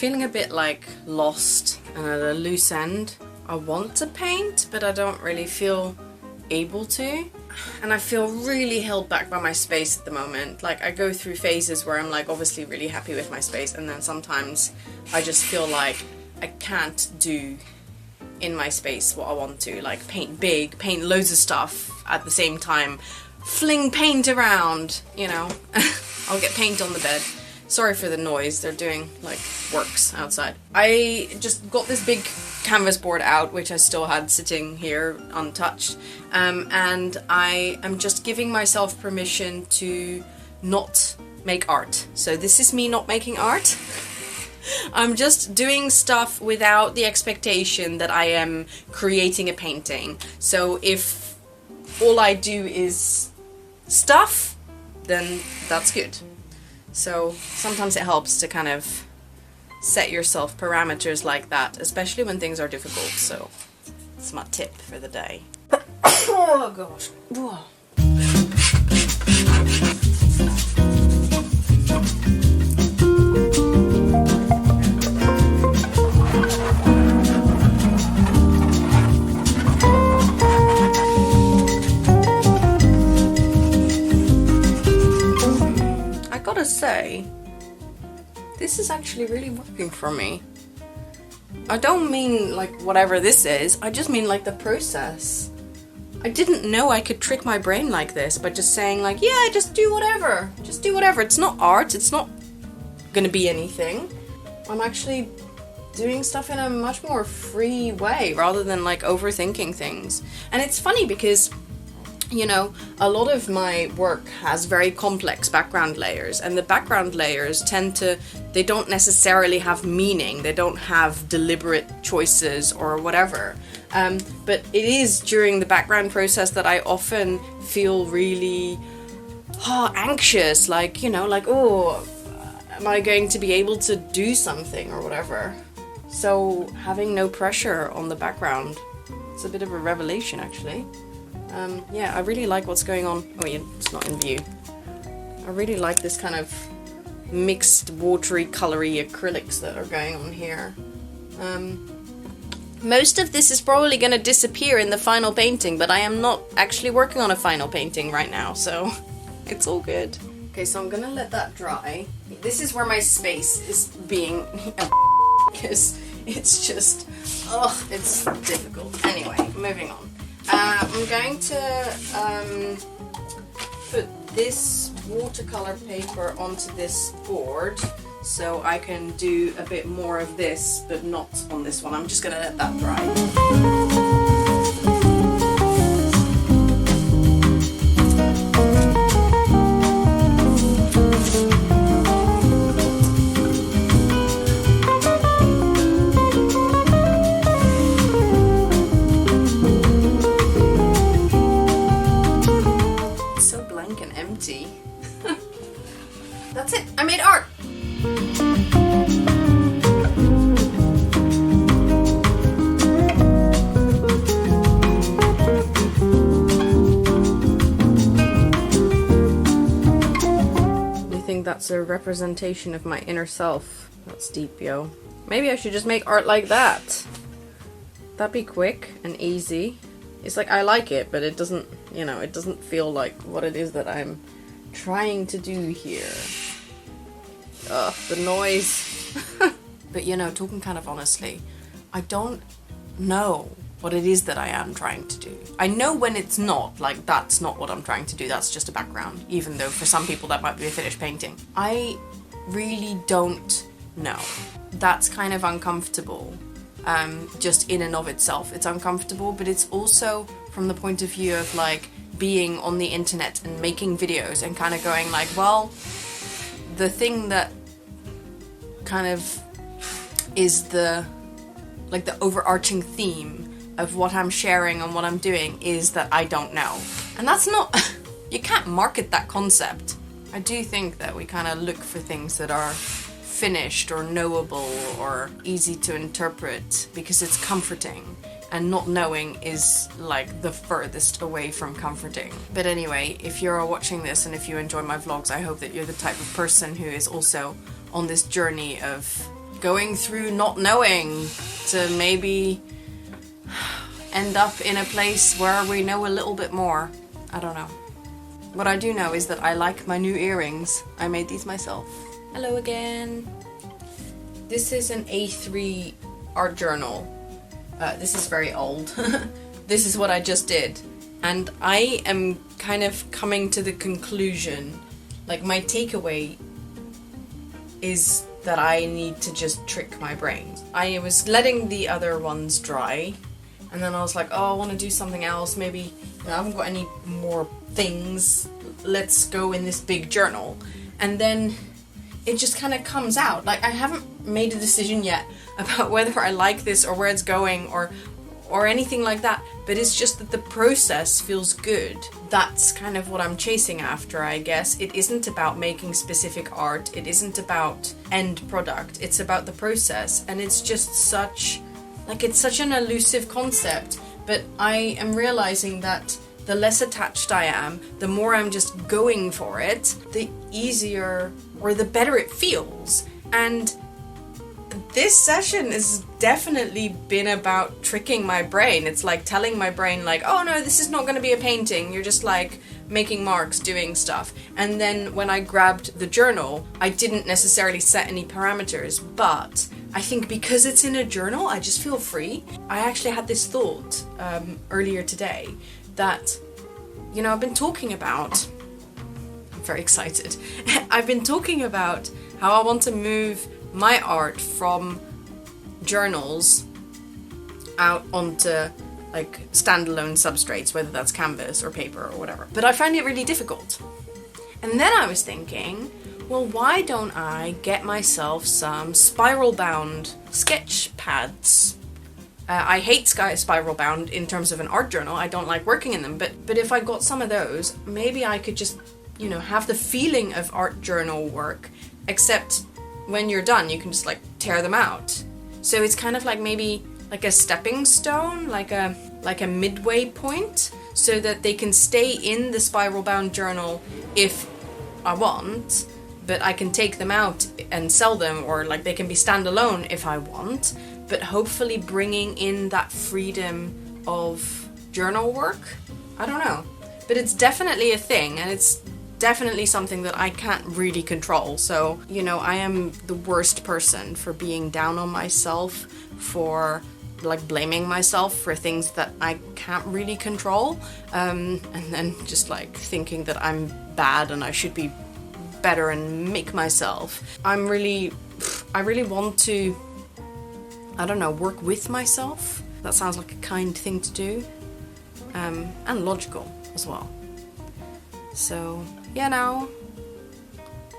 feeling a bit like lost and at a loose end. I want to paint, but I don't really feel able to. And I feel really held back by my space at the moment. Like, I go through phases where I'm like obviously really happy with my space, and then sometimes I just feel like I can't do in my space what I want to. Like, paint big, paint loads of stuff at the same time, fling paint around, you know. I'll get paint on the bed. Sorry for the noise, they're doing like works outside. I just got this big canvas board out, which I still had sitting here untouched, and I am just giving myself permission to not make art. So this is me not making art. I'm just doing stuff without the expectation that I am creating a painting. So if all I do is stuff, then that's good. So sometimes it helps to kind of set yourself parameters like that, especially when things are difficult. So it's my tip for the day. Oh gosh. Whoa. Say, this is actually really working for me. I don't mean like whatever this is, I just mean like the process. I didn't know I could trick my brain like this by just saying like, yeah, just do whatever. Just do whatever. It's not art, it's not gonna be anything. I'm actually doing stuff in a much more free way rather than like overthinking things. And it's funny because, you know, a lot of my work has very complex background layers, and the background layers they don't necessarily have meaning, they don't have deliberate choices or whatever. But it is during the background process that I often feel really anxious, like, you know, like, oh, am I going to be able to do something or whatever? So having no pressure on the background, it's a bit of a revelation actually. Yeah, I really like what's going on. Oh yeah, it's not in view. I really like this kind of mixed watery, colory acrylics that are going on here. Most of this is probably going to disappear in the final painting, but I am not actually working on a final painting right now, so it's all good. Okay, so I'm gonna let that dry. This is where my space is being because it's just, it's difficult. Anyway, moving on. I'm going to put this watercolor paper onto this board so I can do a bit more of this, but not on this one. I'm just going to let that dry. That's it, I made art! You think that's a representation of my inner self? That's deep, yo. Maybe I should just make art like that. That'd be quick and easy. It's like, I like it, but it doesn't, you know, it doesn't feel like what it is that I'm trying to do here. Ugh, the noise. But you know, talking kind of honestly, I don't know what it is that I am trying to do. I know when it's not, like that's not what I'm trying to do, that's just a background, even though for some people that might be a finished painting. I really don't know. That's kind of uncomfortable, just in and of itself. It's uncomfortable, but it's also from the point of view of like being on the internet and making videos and kind of going like, well, the thing that kind of is the like the overarching theme of what I'm sharing and what I'm doing is that I don't know. And that's not, you can't market that concept. I do think that we kind of look for things that are finished or knowable or easy to interpret because it's comforting. And not knowing is like the furthest away from comforting. But anyway, if you're watching this and if you enjoy my vlogs, I hope that you're the type of person who is also on this journey of going through not knowing to maybe end up in a place where we know a little bit more. I don't know. What I do know is that I like my new earrings. I made these myself. Hello again. This is an A3 art journal. This is very old. This is what I just did. And I am kind of coming to the conclusion, like my takeaway is that I need to just trick my brain. I was letting the other ones dry, and then I was like, oh, I want to do something else. Maybe I haven't got any more things. Let's go in this big journal. And then it just kind of comes out. Like, I haven't made a decision yet about whether I like this or where it's going or anything like that, but it's just that the process feels good. That's kind of what I'm chasing after, I guess. It isn't about making specific art, it isn't about end product, it's about the process, and it's just such an elusive concept, but I am realizing that the less attached I am, the more I'm just going for it, the easier or the better it feels. And this session has definitely been about tricking my brain. It's like telling my brain, like, oh no, this is not going to be a painting. You're just like making marks, doing stuff. And then when I grabbed the journal, I didn't necessarily set any parameters, but I think because it's in a journal, I just feel free. I actually had this thought earlier today that, you know, I've been talking about, I'm very excited. I've been talking about how I want to move my art from journals out onto like standalone substrates, whether that's canvas or paper or whatever. But I find it really difficult. And then I was thinking, well, why don't I get myself some spiral bound sketch pads? I hate spiral bound in terms of an art journal. I don't like working in them, but if I got some of those, maybe I could just, you know, have the feeling of art journal work, except when you're done, you can just like tear them out. So it's kind of like maybe like a stepping stone, like a midway point, so that they can stay in the spiral bound journal if I want, but I can take them out and sell them, or like they can be standalone if I want, but hopefully bringing in that freedom of journal work. I don't know, but it's definitely a thing, and it's definitely something that I can't really control. So, you know, I am the worst person for being down on myself, for like blaming myself for things that I can't really control, and then just like thinking that I'm bad and I should be better and make myself. I really want to, I don't know, work with myself. That sounds like a kind thing to do, and logical as well. So, yeah, now,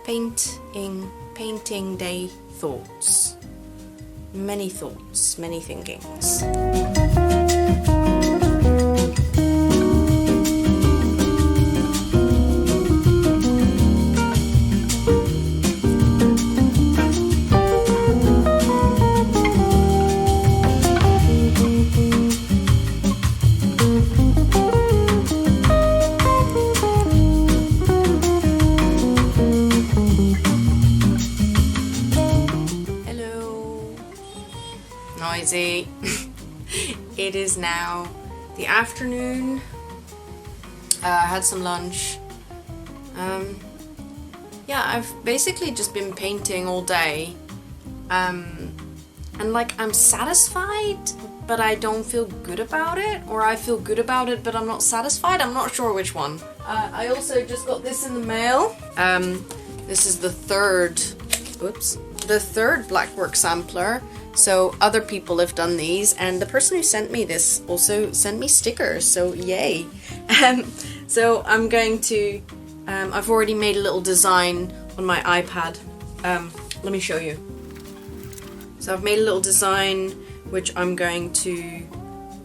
painting day thoughts. Many thoughts, many thinkings. Noisy. It is now the afternoon. I had some lunch. Yeah, I've basically just been painting all day. And like, I'm satisfied, but I don't feel good about it, or I feel good about it, but I'm not satisfied. I'm not sure which one. I also just got this in the mail. This is the third Blackwork sampler. So other people have done these, and the person who sent me this also sent me stickers, so yay. So I'm going to, I've already made a little design on my iPad. Let me show you. So I've made a little design which I'm going to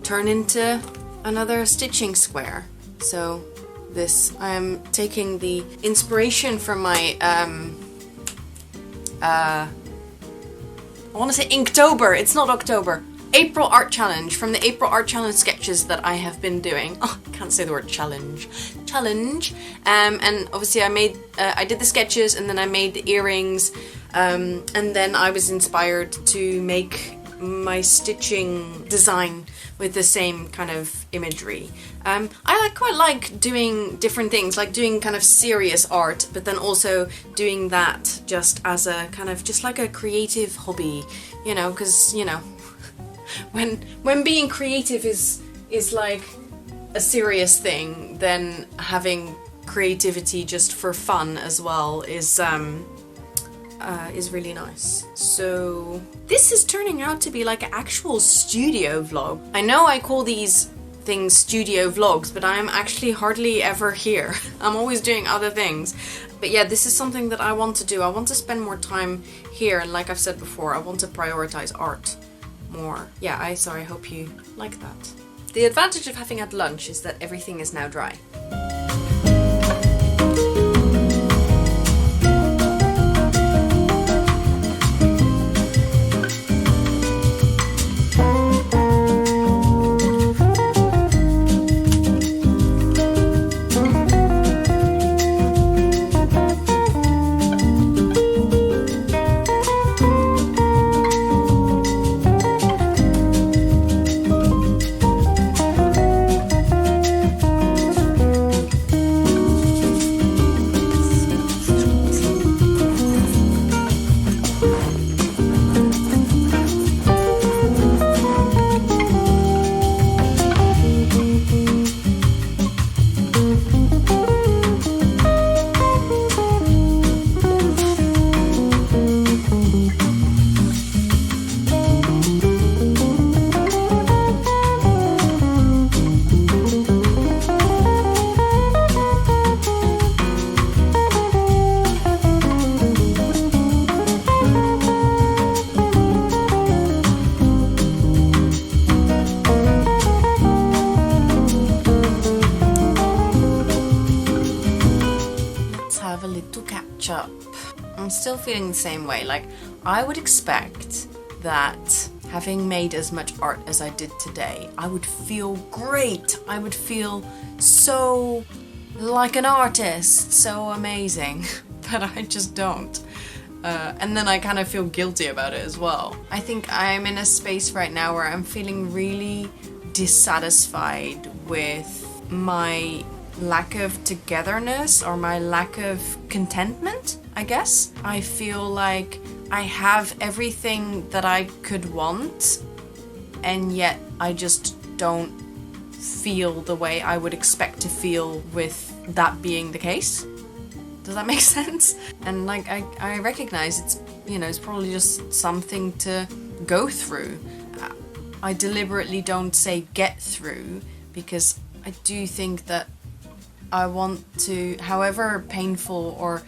turn into another stitching square. So this, I am taking the inspiration from my, I want to say Inktober, it's not October. April Art Challenge, from the April Art Challenge sketches that I have been doing. Oh, I can't say the word challenge. And obviously I did the sketches, and then I made the earrings. And then I was inspired to make my stitching design with the same kind of imagery. I quite like doing different things, like doing kind of serious art, but then also doing that just as a kind of just like a creative hobby, you know, because, you know, when being creative is like a serious thing, then having creativity just for fun as well is really nice. So this is turning out to be like an actual studio vlog. I know I call these things studio vlogs, but I'm actually hardly ever here. I'm always doing other things. But yeah, this is something that I want to do. I want to spend more time here, and like I've said before, I want to prioritize art more. Yeah, I hope you like that. The advantage of having had lunch is that everything is now dry. I'm still feeling the same way. Like, I would expect that having made as much art as I did today, I would feel great. I would feel so like an artist, so amazing, but I just don't. And then I kind of feel guilty about it as well. I think I'm in a space right now where I'm feeling really dissatisfied with my lack of togetherness or my lack of contentment, I guess. I feel like I have everything that I could want, and yet I just don't feel the way I would expect to feel with that being the case. Does that make sense? And like I recognize it's, you know, it's probably just something to go through. I deliberately don't say get through because I do think that I want to, however painful or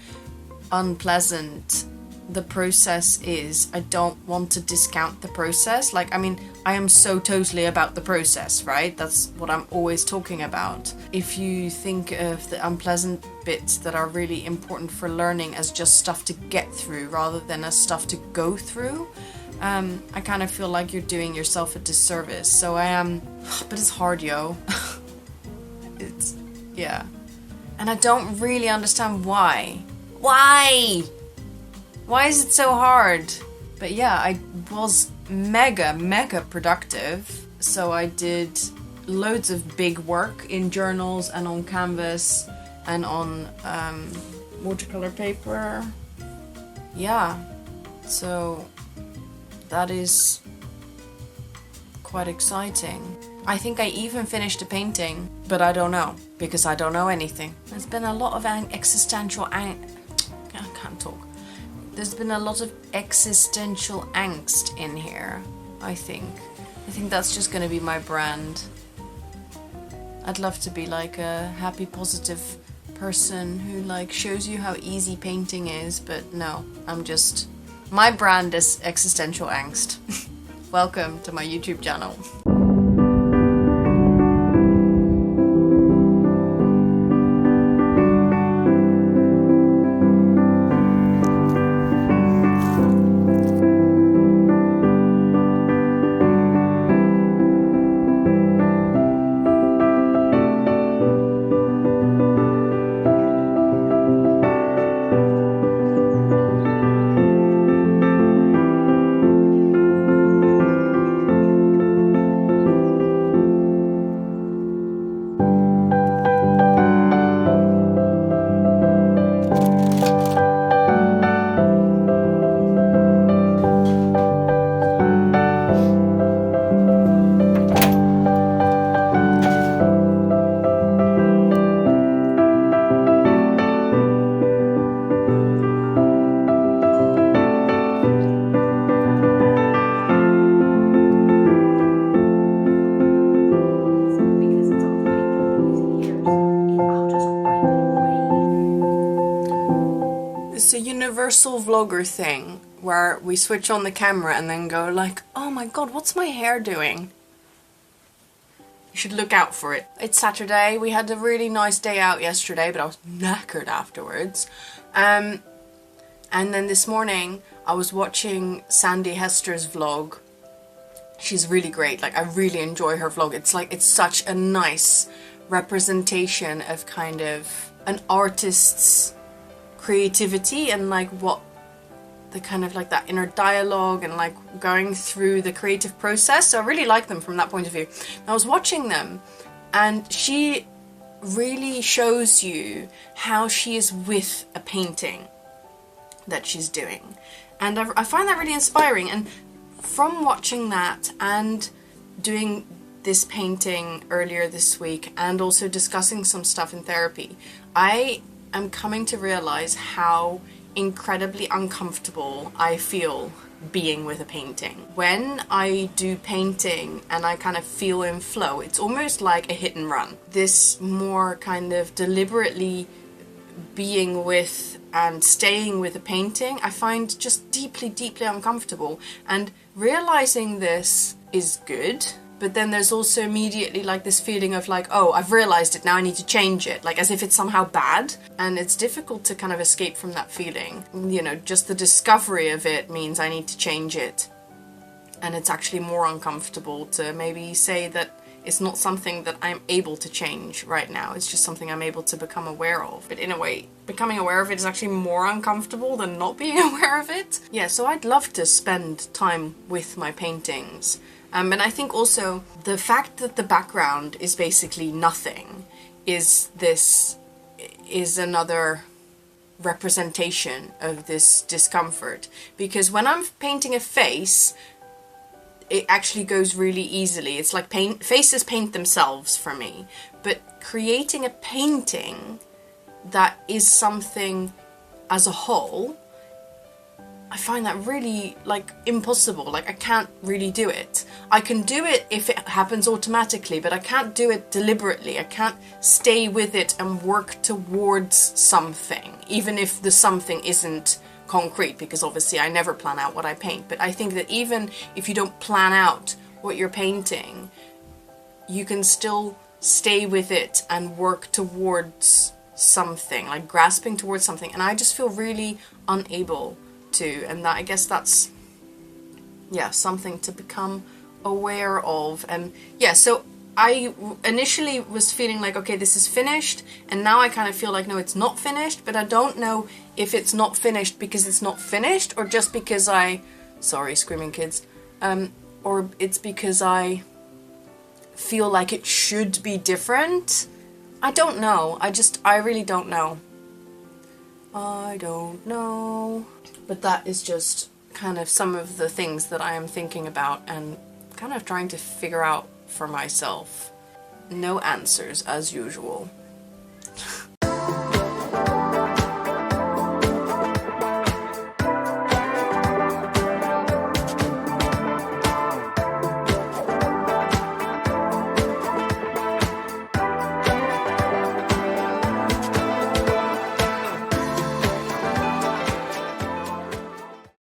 unpleasant the process is, I don't want to discount the process. Like, I mean, I am so totally about the process, right? That's what I'm always talking about. If you think of the unpleasant bits that are really important for learning as just stuff to get through rather than as stuff to go through, I kind of feel like you're doing yourself a disservice. So I am, but it's hard, yo. It's, yeah. And I don't really understand why. Why? Why is it so hard? But yeah, I was mega productive. So I did loads of big work in journals and on canvas and on watercolor paper. Yeah, so that is quite exciting. I think I even finished a painting, but I don't know, because I don't know anything. There's been a lot of existential I can't talk. There's been a lot of existential angst in here, I think. I think that's just gonna be my brand. I'd love to be like a happy, positive person who like shows you how easy painting is, but no, my brand is existential angst. Welcome to my YouTube channel. It's a universal vlogger thing where we switch on the camera and then go like, oh my god, what's my hair doing? You should look out for it. It's Saturday. We had a really nice day out yesterday, but I was knackered afterwards. And then this morning I was watching Sandy Hester's vlog. She's really great. Like, I really enjoy her vlog. It's like, it's such a nice representation of kind of an artist's creativity and like what the kind of like that inner dialogue and like going through the creative process. So I really like them from that point of view. I was watching them and she really shows you how she is with a painting that she's doing. And I find that really inspiring. And from watching that and doing this painting earlier this week and also discussing some stuff in therapy, I am coming to realize how incredibly uncomfortable I feel being with a painting. When I do painting and I kind of feel in flow, it's almost like a hit and run. This more kind of deliberately being with and staying with a painting, I find just deeply, deeply uncomfortable. And realizing this is good, but then there's also immediately like this feeling of like, oh, I've realized it, now I need to change it, like as if it's somehow bad. And it's difficult to kind of escape from that feeling. You know, just the discovery of it means I need to change it. And it's actually more uncomfortable to maybe say that it's not something that I'm able to change right now. It's just something I'm able to become aware of. But in a way, becoming aware of it is actually more uncomfortable than not being aware of it. Yeah, so I'd love to spend time with my paintings. And I think also the fact that the background is basically nothing is another representation of this discomfort. Because when I'm painting a face, it actually goes really easily. It's like faces paint themselves for me. But creating a painting that is something as a whole, I find that really like impossible. Like, I can't really do it. I can do it if it happens automatically, but I can't do it deliberately. I can't stay with it and work towards something, even if the something isn't concrete, because obviously I never plan out what I paint. But I think that even if you don't plan out what you're painting, you can still stay with it and work towards something, like grasping towards something. And I just feel really unable to, and that, I guess that's, yeah, something to become aware of. And yeah, so I initially was feeling like, okay, this is finished, and now I kind of feel like, no, it's not finished. But I don't know if it's not finished because it's not finished, or just because sorry, screaming kids, or it's because I feel like it should be different. I don't know. I really don't know. I don't know. But that is just kind of some of the things that I am thinking about and kind of trying to figure out for myself. No answers as usual.